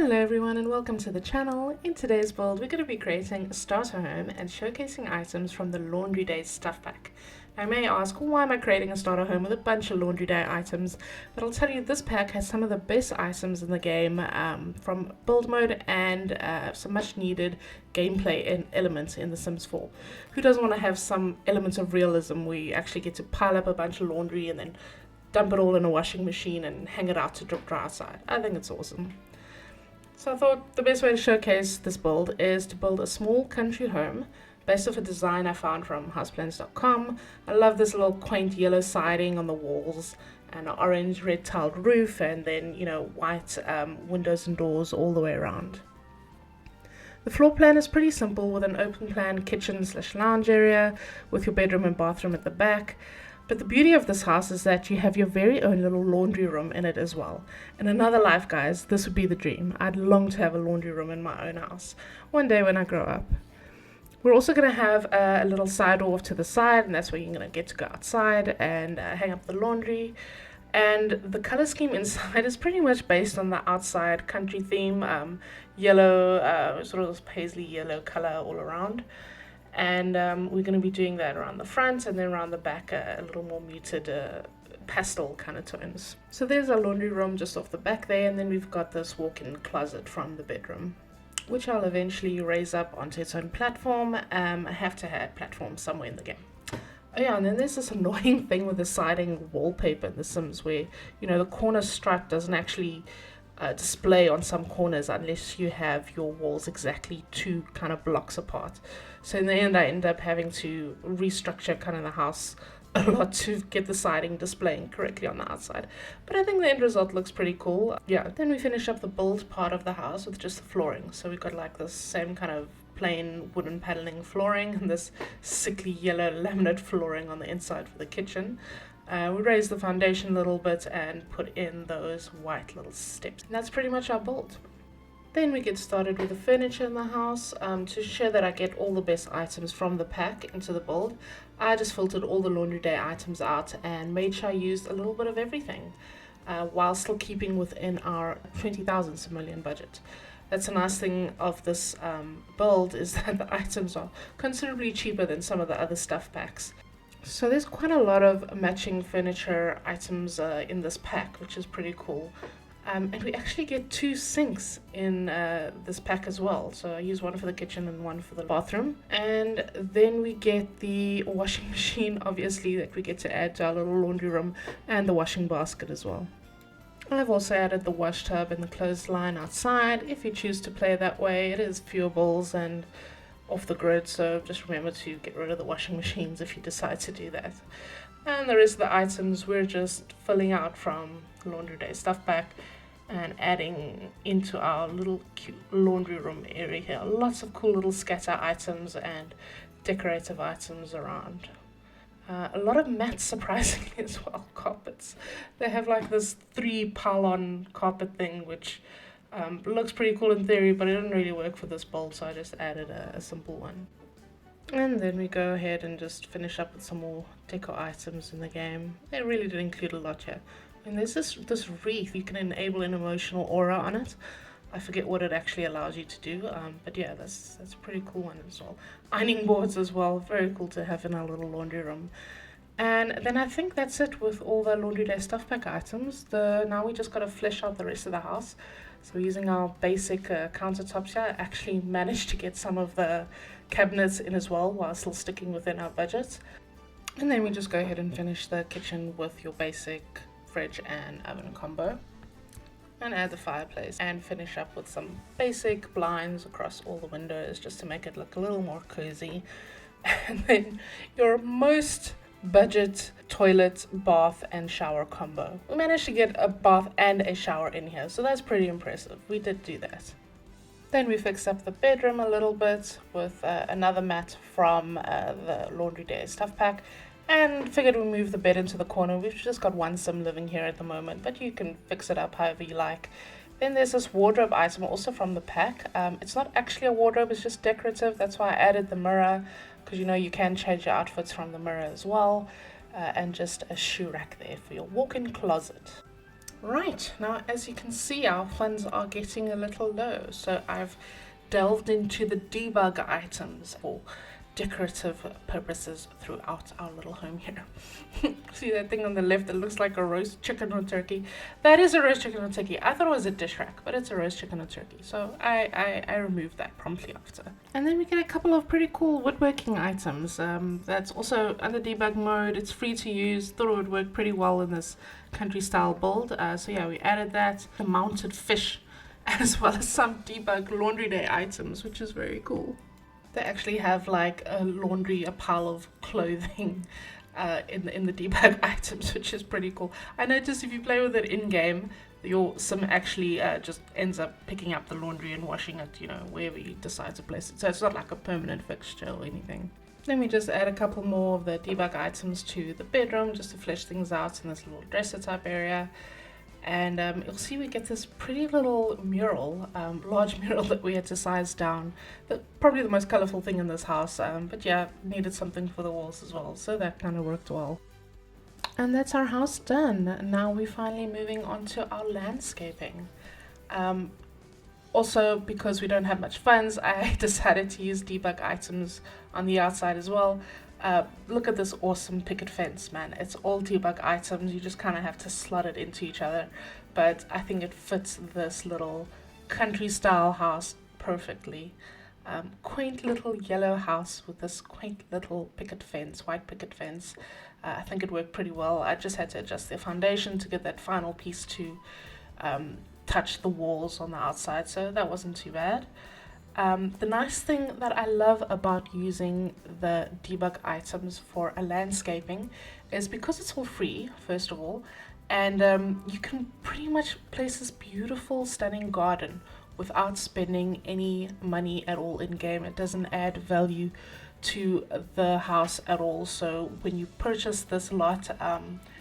Hello everyone and welcome to the channel. In today's build we're going to be creating a starter home and showcasing items from the Laundry Day stuff pack. I may ask, why am I creating a starter home with a bunch of Laundry Day items? But I'll tell you, this pack has some of the best items in the game from build mode and some much needed gameplay elements in The Sims 4. Who doesn't want to have some elements of realism where you actually get to pile up a bunch of laundry and then dump it all in a washing machine and hang it out to dry outside? I think it's awesome. So I thought the best way to showcase this build is to build a small country home based off a design I found from houseplans.com. I love this little quaint yellow siding on the walls and an orange red tiled roof, and then white windows and doors all the way around. The floor plan is pretty simple, with an open plan kitchen/lounge area with your bedroom and bathroom at the back. But the beauty of this house is that you have your very own little laundry room in it as well. In another life, guys, this would be the dream. I'd long to have a laundry room in my own house one day when I grow up. We're also going to have a little side door off to the side, and that's where you're going to get to go outside and hang up the laundry. And the color scheme inside is pretty much based on the outside country theme, yellow, sort of this paisley yellow color all around. And we're going to be doing that around the front, and then around the back a little more muted pastel kind of tones. So there's our laundry room just off the back there, and then we've got this walk-in closet from the bedroom, which I'll eventually raise up onto its own platform. I have to have platform somewhere in the game. Oh yeah, and then there's this annoying thing with the siding wallpaper in The Sims where, the corner stripe doesn't actually display on some corners unless you have your walls exactly 2 kind of blocks apart. So in the end I end up having to restructure kind of the house a lot to get the siding displaying correctly on the outside. But I think the end result looks pretty cool. Yeah, then we finish up the build part of the house with just the flooring. So we've got like this same kind of plain wooden paneling flooring and this sickly yellow laminate flooring on the inside for the kitchen. We raised the foundation a little bit and put in those white little steps. And that's pretty much our build. Then we get started with the furniture in the house. To ensure that I get all the best items from the pack into the build, I just filtered all the Laundry Day items out and made sure I used a little bit of everything while still keeping within our 20,000 simoleon budget. That's a nice thing of this build, is that the items are considerably cheaper than some of the other stuff packs. So there's quite a lot of matching furniture items in this pack, which is pretty cool. And we actually get 2 sinks in this pack as well. So I use one for the kitchen and one for the bathroom. And then we get the washing machine, obviously, that we get to add to our little laundry room, and the washing basket as well. I've also added the washtub and the clothesline outside. If you choose to play that way, it is viewable and off the grid, so just remember to get rid of the washing machines if you decide to do that. And the rest of the items we're just filling out from Laundry Day stuff pack and adding into our little cute laundry room area here. Lots of cool little scatter items and decorative items around. A lot of mats, surprisingly, as well. Carpets. They have like this 3 pile-on carpet thing, which looks pretty cool in theory, but it didn't really work for this build, so I just added a simple one. And then we go ahead and just finish up with some more deco items in the game. They really did include a lot here. And there's this wreath. You can enable an emotional aura on it. I forget what it actually allows you to do, but yeah, that's a pretty cool one as well. Ironing boards as well, very cool to have in our little laundry room. And then I think that's it with all the Laundry Day stuff pack items. Now we just got to flesh out the rest of the house. So using our basic countertops here, I actually managed to get some of the cabinets in as well while still sticking within our budget. And then we just go ahead and finish the kitchen with your basic fridge and oven combo. And add the fireplace and finish up with some basic blinds across all the windows just to make it look a little more cozy. And then your most budget toilet, bath and shower combo. We managed to get a bath and a shower in here, so that's pretty impressive. We did do that. Then we fixed up the bedroom a little bit with another mat from the Laundry Day stuff pack, and figured we'd move the bed into the corner. We've just got one sim living here at the moment, but you can fix it up however you like. Then there's this wardrobe item also from the pack. It's not actually a wardrobe, it's just decorative. That's why I added the mirror, because you can change your outfits from the mirror as well. And just a shoe rack there for your walk-in closet. Right, now as you can see, our funds are getting a little low, so I've delved into the debug items for decorative purposes throughout our little home here. See that thing on the left that looks like a roast chicken or turkey? That is a roast chicken or turkey. I thought it was a dish rack, but it's a roast chicken or turkey. So I removed that promptly after. And then we get a couple of pretty cool woodworking items. That's also under debug mode. It's free to use. Thought it would work pretty well in this country style build. So yeah, we added that. A mounted fish as well as some debug laundry day items, which is very cool. They actually have like a pile of clothing in the debug items, which is pretty cool. I noticed if you play with it in game, your sim actually just ends up picking up the laundry and washing it, you know, wherever you decide to place it. So it's not like a permanent fixture or anything. Then we just add a couple more of the debug items to the bedroom just to flesh things out in this little dresser type area. And you'll see we get this pretty little mural, large mural that we had to size down. Probably the most colourful thing in this house, but yeah, needed something for the walls as well, so that kind of worked well. And that's our house done. Now we're finally moving on to our landscaping. Also, because we don't have much funds, I decided to use debug items on the outside as well. Look at this awesome picket fence, man. It's all debug items. You just kind of have to slot it into each other. But I think it fits this little country style house perfectly. Quaint little yellow house with this quaint little picket fence, white picket fence. I think it worked pretty well. I just had to adjust the foundation to get that final piece to touch the walls on the outside, so that wasn't too bad. The nice thing that I love about using the debug items for a landscaping is because it's all free, first of all, and you can pretty much place this beautiful, stunning garden without spending any money at all in game. It doesn't add value to the house at all. So when you purchase this lot,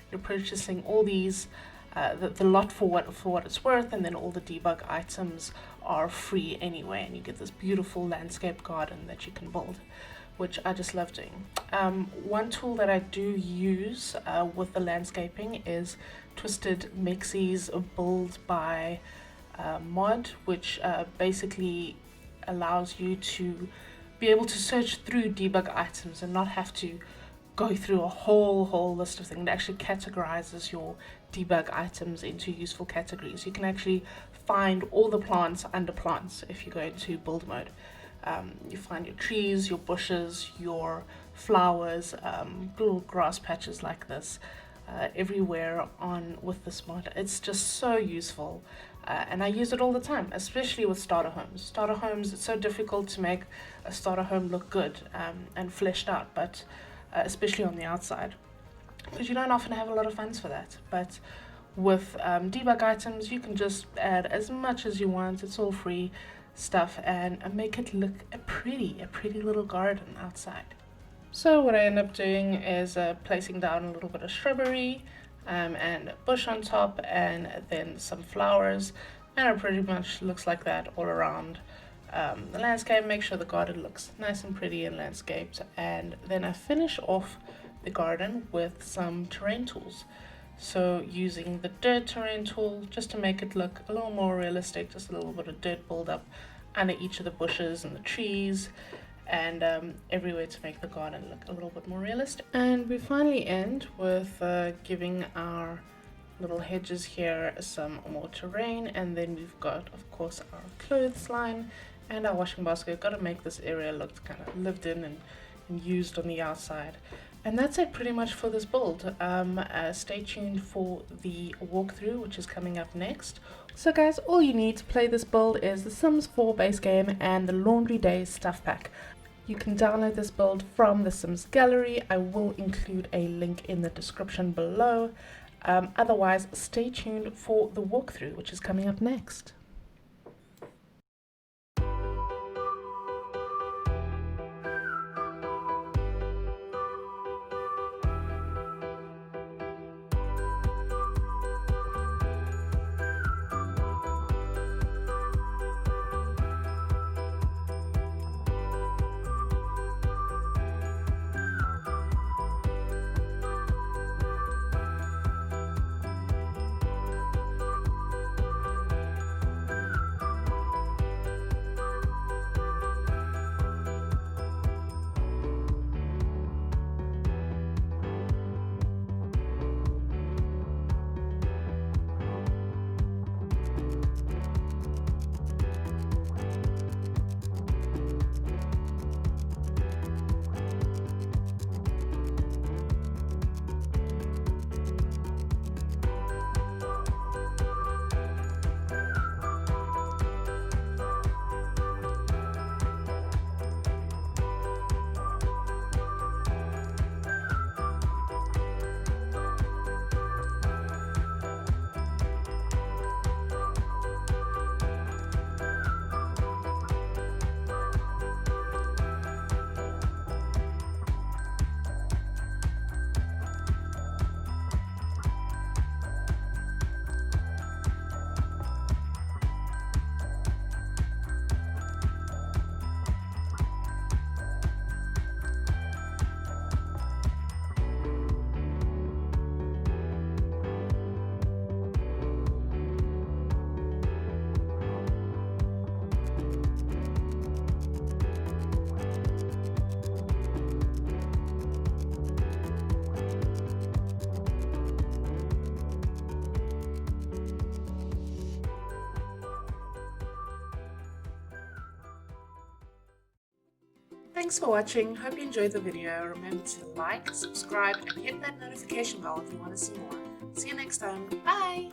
you're purchasing all these the lot for what it's worth, and then all the debug items are free anyway, and you get this beautiful landscape garden that you can build, which I just love doing. One tool that I do use with the landscaping is Twisted Mixie's build by mod, which basically allows you to be able to search through debug items and not have to go through a whole list of things. It actually categorizes your debug items into useful categories. You can actually find all the plants under plants if you go into build mode. You find your trees, your bushes, your flowers, little grass patches like this everywhere on with this mod. It's just so useful, and I use it all the time, especially with starter homes. Starter homes, it's so difficult to make a starter home look good and fleshed out, but especially on the outside, because you don't often have a lot of funds for that. But with debug items, you can just add as much as you want. It's all free stuff, and make it look a pretty little garden outside. So what I end up doing is placing down a little bit of shrubbery and a bush on top, and then some flowers, and it pretty much looks like that all around the landscape. Make sure the garden looks nice and pretty and landscaped, and then I finish off the garden with some terrain tools. So using the dirt terrain tool just to make it look a little more realistic, just a little bit of dirt build up under each of the bushes and the trees, and everywhere to make the garden look a little bit more realistic. And we finally end with giving our little hedges here some more terrain, and then we've got, of course, our clothesline and our washing basket. Got to make this area look kind of lived in and used on the outside. And that's it pretty much for this build. Stay tuned for the walkthrough, which is coming up next. So guys, all you need to play this build is the Sims 4 base game and the Laundry Day stuff pack. You can download this build from the Sims gallery. I will include a link in the description below. Otherwise, stay tuned for the walkthrough, which is coming up next. Thanks for watching, hope you enjoyed the video. Remember to like, subscribe and hit that notification bell if you want to see more. See you next time, bye!